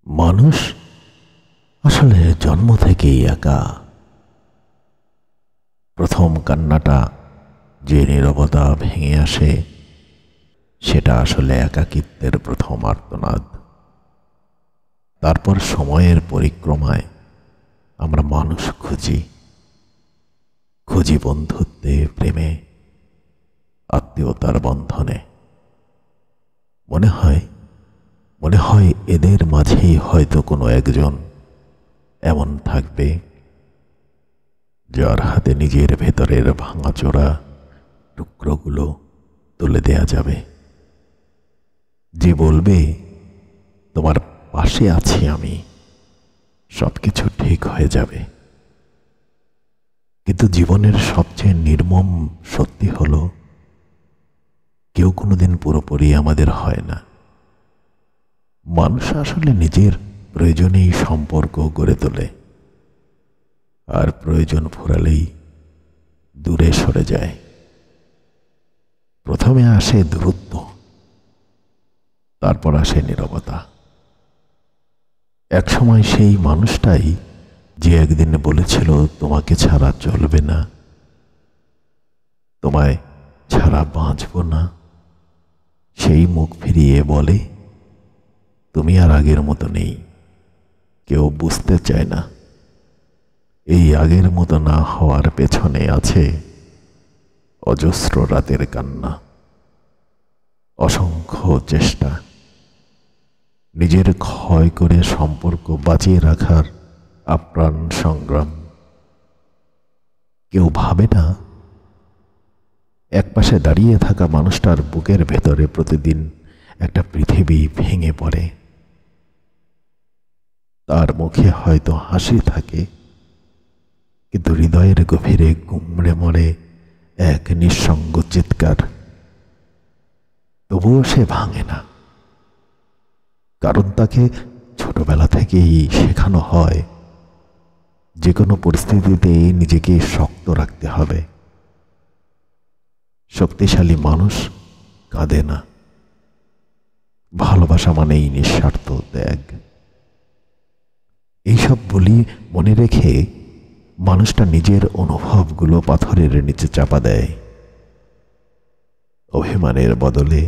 মানুষ আসলে জন্ম থেকেই একা। প্রথম কান্নাটা যে নীরবতা ভেঙে আসে সেটা আসলে একাকিত্বের প্রথম আর্তনাদ। তারপর সময়ের পরিক্রমায় আমরা মানুষ খুঁজি বন্ধুত্বে, প্রেমে, আত্মীয়তার বন্ধনে। মনে হয় এদের মাঝেই হয়তো কোনো একজন এমন থাকবে যার হাতে নিজের ভেতরের ভাঙাচোরা টুকরোগুলো তুলে দেয়া যাবে, যে বলবে, তোমার পাশে আছি আমি, সবকিছু ঠিক হয়ে যাবে। কিন্তু জীবনের সবচেয়ে নির্মম সত্যি হলো, কেউ কোনোদিন পুরোপুরি আমাদের হয় না। মানুষ আসলে নিজের প্রয়োজনেই সম্পর্ক গড়ে তোলে, আর প্রয়োজন ফুরালেই দূরে সরে যায়। প্রথমে আসে দূরত্ব, তারপর আসে নীরবতা। একসময় সেই মানুষটাই যে একদিন বলেছিল তোমাকে ছাড়া চলবে না, তোমায় ছাড়া বাঁচব না, সেই মুখ ফিরিয়ে বলে তুমি আর আগের মতো নেই। কেউ বুঝতে চায় না এই আগের মতো না হওয়ার পেছনে আছে অজস্র রাতের কান্না, অসংখ্য চেষ্টা, নিজের ক্ষয় করে সম্পর্ক বাঁচিয়ে রাখার আপ্রাণ সংগ্রাম। কেউ ভাবে না একপাশে দাঁড়িয়ে থাকা মানুষটার বুকের ভেতরে প্রতিদিন একটা পৃথিবী ভেঙে পড়ে। তার মুখে হয়তো হাসি থাকে, কিন্তু হৃদয়ের গভীরে গুমড়ে মরে এক নিঃসঙ্গ চিৎকার। তবুও সে ভাঙে না, কারণ তাকে ছোটবেলা থেকেই শেখানো হয় যে কোনো পরিস্থিতিতে নিজেকে শক্ত রাখতে হবে। শক্তিশালী মানুষ কাঁদে না, ভালোবাসা মানেই নিঃস্বার্থ ত্যাগ। এইসব বলি মনে রেখে মানুষটা নিজের অনুভবগুলো পাথরের নিচে চাপা দেয়, অভিমানের বদলে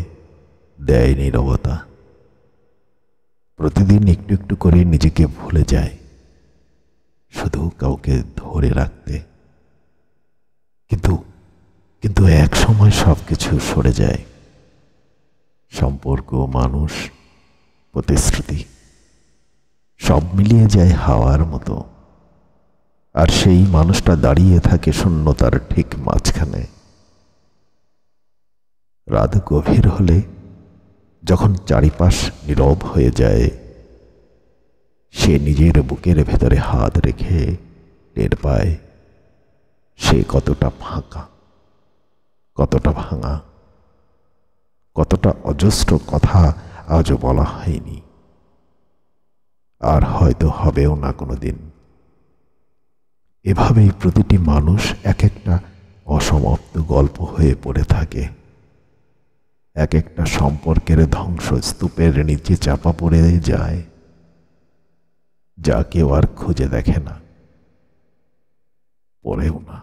দেয় নীরবতা। প্রতিদিন একটু একটু করে নিজেকে ভুলে যায় শুধু কাউকে ধরে রাখতে। কিন্তু এক সময় সবকিছু সরে যায়, সম্পর্ক, মানুষ, প্রতিশ্রুতি সব মিলিয়ে যায় হাওয়ার মতো। আর সেই মানুষটা দাঁড়িয়ে থাকে শূন্যতার ঠিক মাঝখানে। রাত গভীর হলে, যখন চারিপাশ নীরব হয়ে যায়, সে নিজের বুকের ভেতরে হাত রেখে টের পায় সে কতটা ফাঁকা, কতটা ভাঙা, কতটা অজস্র কথা আজও বলা হয়নি, আর হয়তো হবেও না কোনোদিন। এভাবেই প্রতিটি মানুষ এক একটা অসমাপ্ত গল্প হয়ে পড়ে থাকে, এক একটা সম্পর্কের ধ্বংসস্তূপের নিচে চাপা পড়ে যায়, যা কেউ আর খুঁজে দেখে না, পড়েও না।